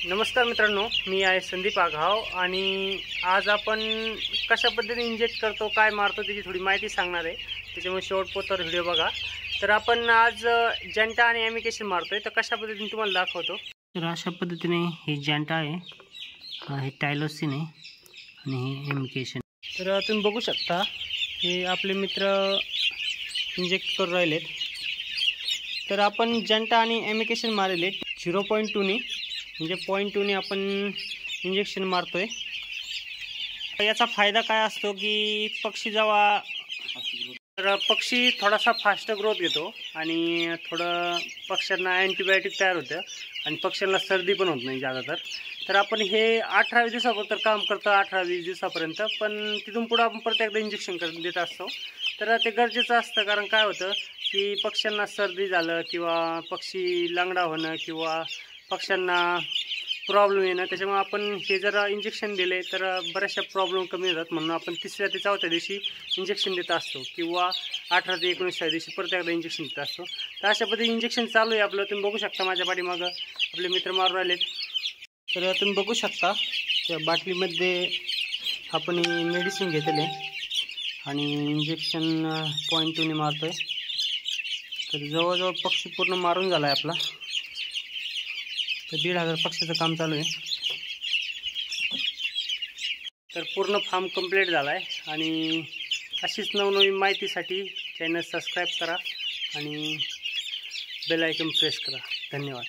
नमस्कार मित्रांनो, मी आहे संदीप आघाव आणि आज आपण कशा पद्धतीने इंजेक्ट करतो, काय मारतो त्याची थोडी माहिती सांगणार आहे। त्याच्यामुळे शेवटपर्यंत व्हिडिओ बघा। तर आपण आज जंटा आणि ॲमिकेशन मारतोय, तर कशा पद्धतीने तुम्हाला दाखवतो। तर अशा पद्धतीने हे जंटा आहे, हे टायलोसिन आहे आणि हे ॲमिकेशन। तर तुम्ही बघू शकता हे आपले मित्र इंजेक्ट करून राहिलेत। तर आपण जंटा आणि ॲमिकेशन मारले 0.2 ने, म्हणजे 0.2 ने आपण इंजेक्शन मारतोय। याचा फायदा काय असतो की पक्षी जेव्हा पक्षी थोडासा फास्ट ग्रोथ घेतो आणि थोडं पक्ष्यांना अँटीबायोटिक तयार होतं आणि पक्ष्यांना सर्दी पण होत नाही ज़्यादातर। तर आपण हे 18-20 दिवसापर्यंत काम करतो, 18-20 दिवसापर्यंत, पण तिथून पुढे आपण परत एकदा इंजेक्शन देत असतो। तर ते गरजेचं असतं, कारण काय होतं की पक्ष्यांना सर्दी झालं किंवा पक्षी लंगडा होणं किंवा पक्ष्यांना प्रॉब्लेम येणं, त्याच्यामुळे आपण हे जर इंजेक्शन दिले तर बऱ्याचशा प्रॉब्लेम कमी होतात। म्हणून आपण 3ऱ्या ते 4थ्या दिवशी इंजेक्शन देत असतो किंवा 18 ते 19व्या दिवशी परत एकदा इंजेक्शन देत असतो। तर अशा पद्धतीने इंजेक्शन चालू आहे आपलं। तुम्ही बघू शकता माझ्या पाठीमागं आपले मित्र मारून राहिलेत। तर तुम्ही बघू शकता त्या बाटलीमध्ये आपण मेडिसिन घेतले आणि इंजेक्शन 0.2 ने मारतोय। तर जवळजवळ पक्षी पूर्ण मारून झाला आहे आपला। तर 1,500 पक्षीचं काम चालू आहे। तर पूर्ण फार्म कंप्लीट झाला आहे आणि अशीच नवनवीन माहितीसाठी चॅनल सबस्क्राईब करा आणि बेल आयकॉन प्रेस करा। धन्यवाद।